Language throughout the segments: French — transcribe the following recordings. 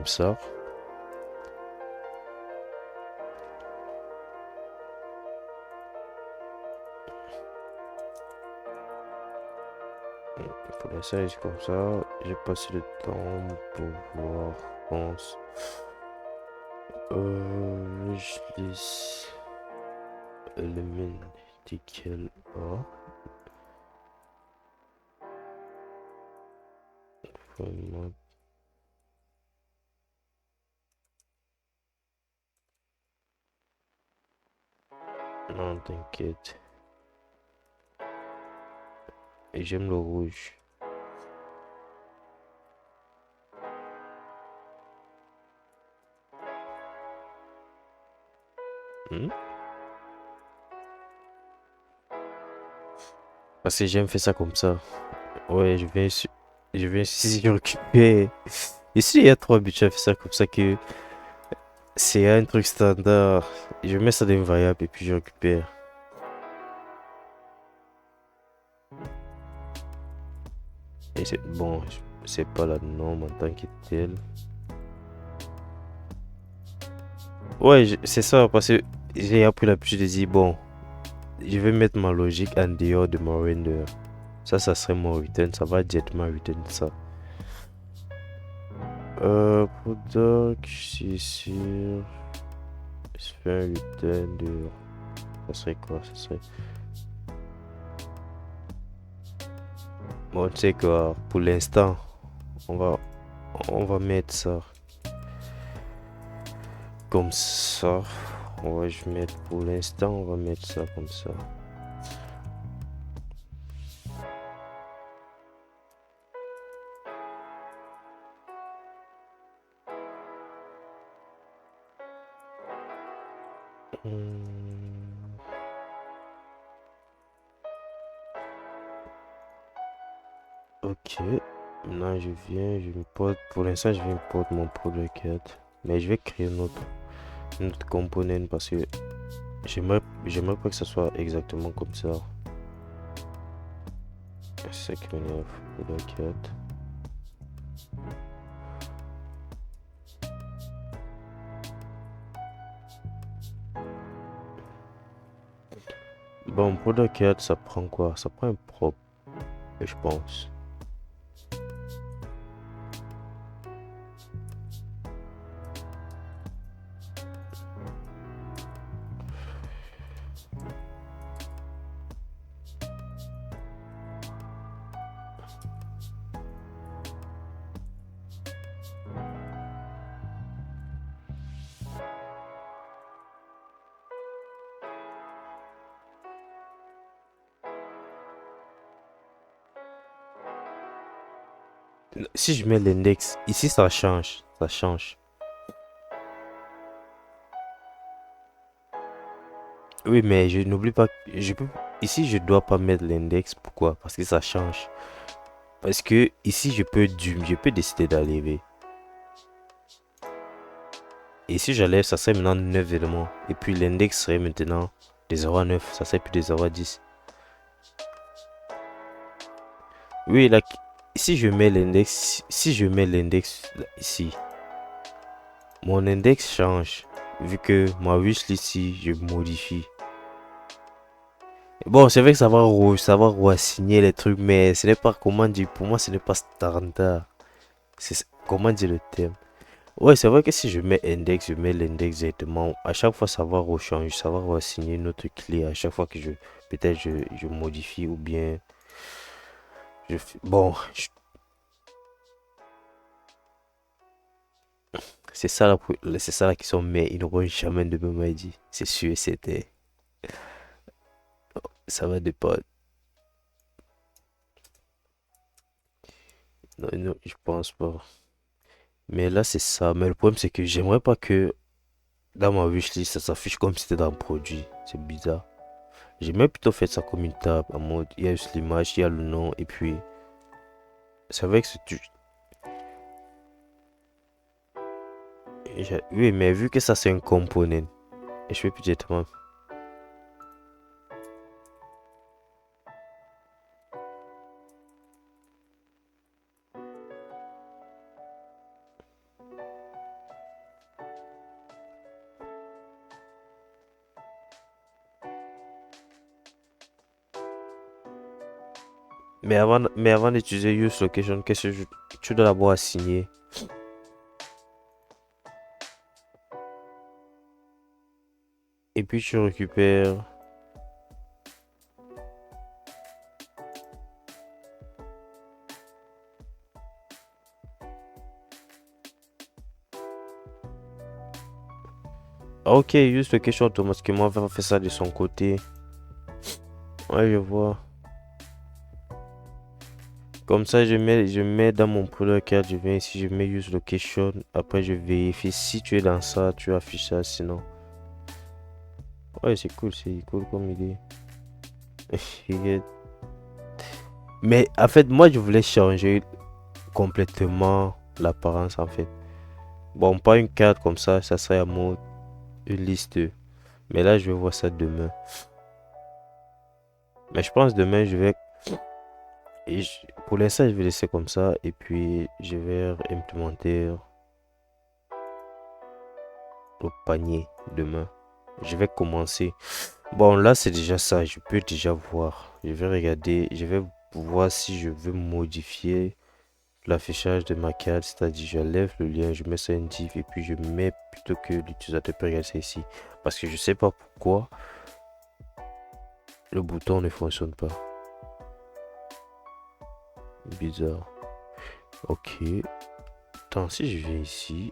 comme ça. Pour l'instant, c'est comme ça. J'ai passé le temps pour voir, je pense. Je laisse element nickel A. Vraiment. Non, t'inquiète. Et j'aime le rouge. Hmm? Parce que j'aime faire ça comme ça. Ouais, je viens ici, je récupère. Ici, il y a trois buts à faire ça comme ça que c'est un truc standard. Je mets ça dans une variable et puis je récupère. Et c'est bon, c'est pas la norme en tant que telle. Ouais, c'est ça, parce que j'ai appris l'habitude de dire, bon, je vais mettre ma logique en dehors de mon render. Ça serait mon return, ça va directement return ça. Pour doc, c'est sûr, je fais un return de... Ça serait quoi? Ça serait... Bon, tu sais quoi, pour l'instant, on va, on va mettre ça comme ça. Je mettre pour l'instant, on va mettre ça comme ça. Hmm, ok. Maintenant, je me porte. Pour l'instant, je vais me porte mon product. Mais je vais créer une autre component parce que j'aimerais pas que ça soit exactement comme ça. C'est ça qui m'énerve. Product. Bon, product, ça prend quoi? Ça prend un prop, je pense. Si je mets l'index, ici ça change. Ça change. Oui, mais je n'oublie pas. Ici, je dois pas mettre l'index. Pourquoi? Parce que ça change. Parce que ici, je peux décider d'enlever. Et si j'enlève, ça serait maintenant 9 éléments. Et puis l'index serait maintenant des 0 à 9. Ça serait plus des 0 à 10. Oui, là, si je mets l'index, si je mets l'index ici, mon index change. Vu que ma wishlist ici, je modifie. Bon, c'est vrai que ça va re-assigner les trucs, mais ce n'est pas, comment dire, pour moi, ce n'est pas standard. C'est, comment dire le terme? Ouais, c'est vrai que si je mets index, je mets l'index directement. À chaque fois, ça va rechanger, ça va re-assigner une autre clé. À chaque fois que peut-être je modifie ou bien, bon, c'est ça c'est ça la question, mais ils n'auront jamais de même dit. C'est sûr, c'était, ça va dépendre. Non, non, je pense pas. Mais là, c'est ça. Mais le problème, c'est que j'aimerais pas que dans ma wishlist, ça s'affiche comme si c'était dans le produit. C'est bizarre. J'aimerais plutôt faire ça comme une table, en mode, il y a juste l'image, il y a le nom, et puis, c'est vrai que oui, mais vu que ça, c'est un component, et je fais plus directement. Mais avant d'utiliser Use Location, tu dois d'abord assigner. Et puis tu récupères. Ok, Use Location automatiquement va faire ça de son côté. Ouais, je vois. Comme ça, je mets dans mon product card, je viens ici, je mets Use Location. Après, je vérifie si tu es dans ça, tu affiches ça, sinon. Ouais, c'est cool comme idée. Mais en fait, moi, je voulais changer complètement l'apparence, en fait. Bon, pas une carte comme ça serait à mode une liste. Mais là, je vais voir ça demain. Mais je pense demain, je vais. Pour l'instant, je vais laisser comme ça. Et puis, je vais implémenter au panier demain. Je vais commencer. Bon, là, c'est déjà ça. Je peux déjà voir. Je vais regarder. Je vais voir si je veux modifier l'affichage de ma carte. C'est-à-dire, j'enlève le lien, je mets ça en div. Et puis, je mets plutôt que l'utilisateur peut regarder ça ici. Parce que je sais pas pourquoi le bouton ne fonctionne pas. Bizarre. Ok. Attends, si je viens ici,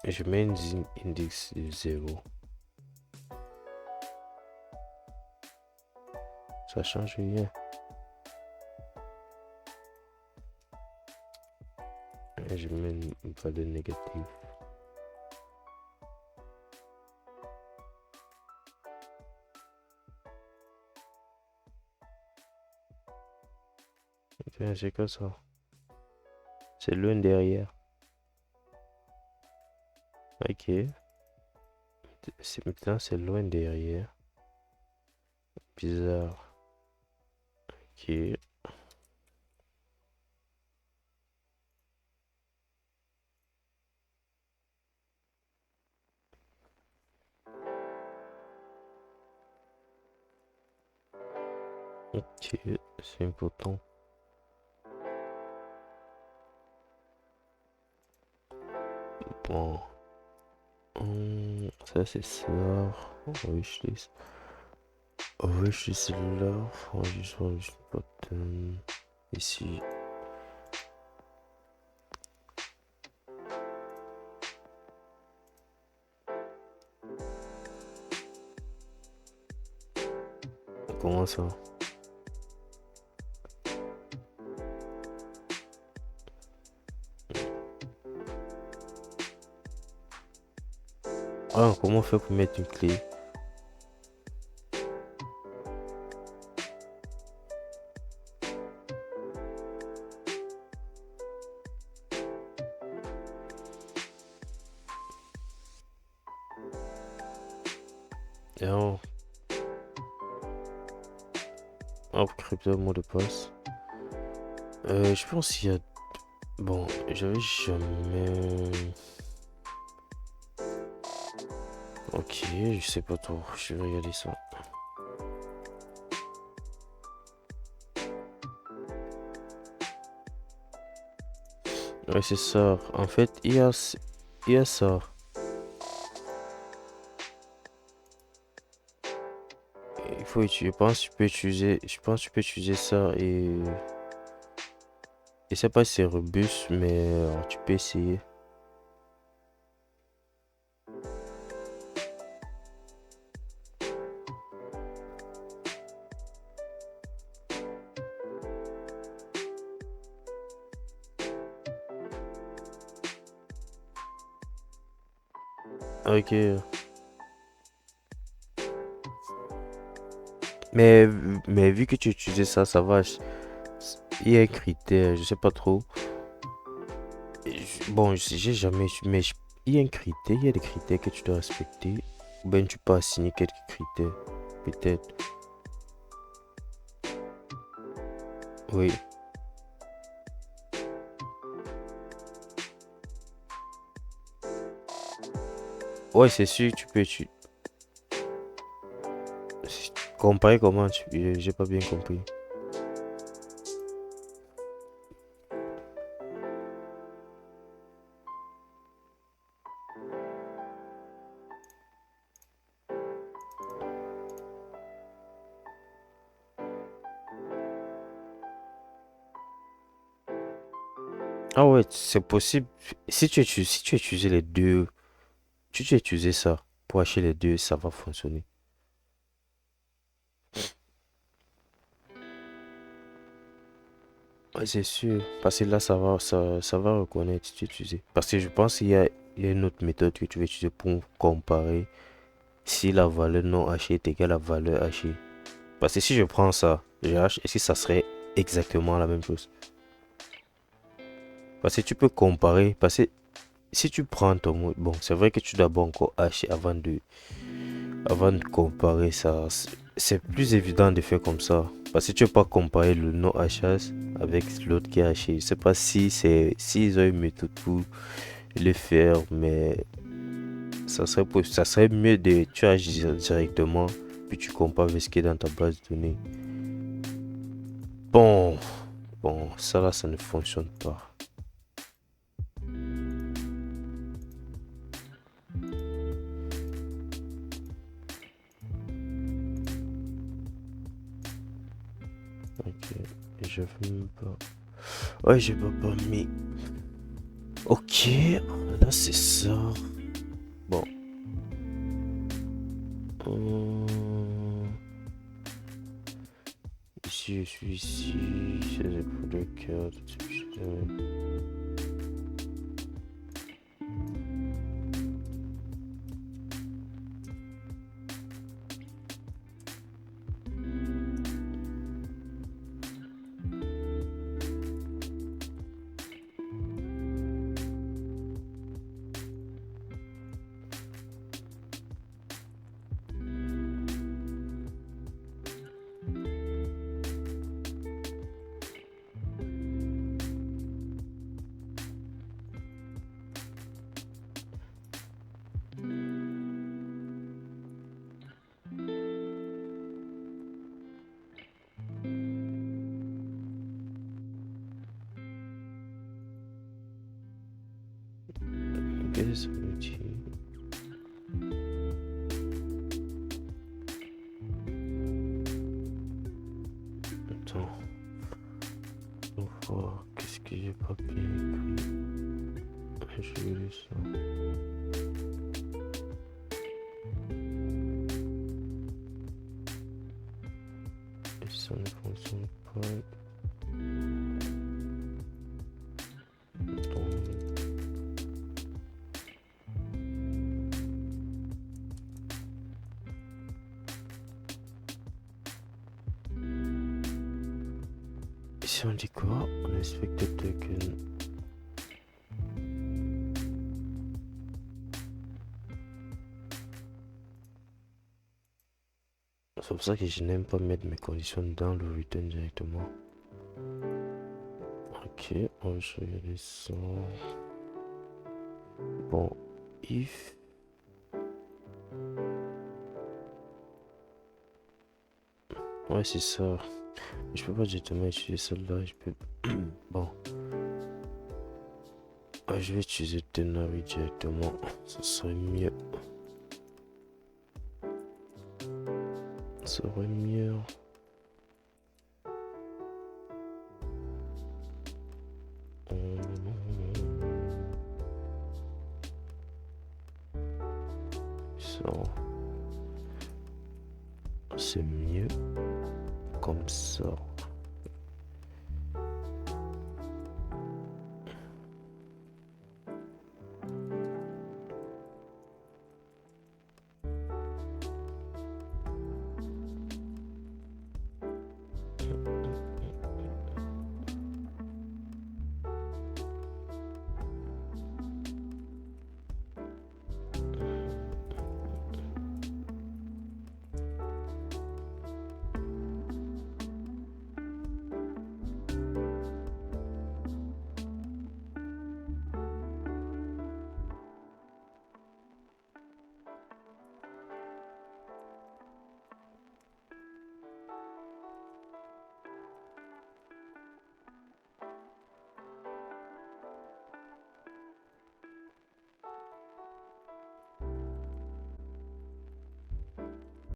je mets un index de 0. Ça change rien. Et je mets une valeur négative. Tiens, c'est quoi ça? C'est loin derrière. Ok. Maintenant, c'est loin derrière. Bizarre. Ok. Ok, c'est important. Bon. Ça, c'est ça. Wishlist. Wishlist là. Juste button. Ici. Comment ça? Ah, comment faire pour mettre une clé? Non. Hop, crypto, mot de passe. Je pense qu'il y a. Bon, j'avais jamais. Ok, je sais pas trop. Je vais regarder ça. Ouais, c'est ça. En fait, il y a ça. Je pense que tu peux utiliser. Je pense que tu peux utiliser ça et. Je sais pas si c'est robuste, mais tu peux essayer. Ok. Mais vu que tu utilisais ça, ça va. Il y a un critère, je sais pas trop. Bon, j'ai jamais. Mais il y a un critère, il y a des critères que tu dois respecter. Ou bien tu peux assigner quelques critères. Peut-être. Oui. Ouais, c'est sûr, tu peux. Comparer comment j'ai pas bien compris. Ah ouais, c'est possible. Si tu utilises les deux, si tu utilises ça pour acheter les deux, ça va fonctionner. Ouais, c'est sûr. Parce que là, ça va reconnaître si tu utilises. Parce que je pense il y a une autre méthode que tu vas utiliser pour comparer si la valeur non hachée est égale à la valeur hachée. Parce que si je prends ça, je hache, est-ce que ça serait exactement la même chose? Parce que tu peux comparer. Parce que si tu prends ton mot, bon, c'est vrai que tu dois d'abord encore hacher avant de comparer ça. C'est plus évident de faire comme ça. Parce que tu ne peux pas comparer le non hachage avec l'autre qui est haché. Je ne sais pas si s'ils ont une méthode pour le faire, mais ça serait mieux de tu haches directement, puis tu compares avec ce qui est dans ta base de données. Bon, bon, ça là, ça ne fonctionne pas. Ok, et je veux même pas. Ouais, j'ai pas mis. Ok, là c'est ça. Bon. Hum, ici, je suis ici. C'est pour le cœur. Qu'est-ce que ça veut dire? Attends, on va voir. Qu'est-ce que j'ai pas bien écrit? Je vais lire ça. Et ça ne fonctionne pas. Attends. Ici on dit quoi? On inspecte le token. C'est pour ça que je n'aime pas mettre mes conditions dans le return directement. Ok, on va regarder ça. Bon, if. Ouais, c'est ça. Je peux pas directement utiliser celle-là. Je peux. Bon. Ouais, je vais utiliser Tenary directement. Ça serait mieux. Ça serait mieux. Ça. C'est mieux. Comme ça.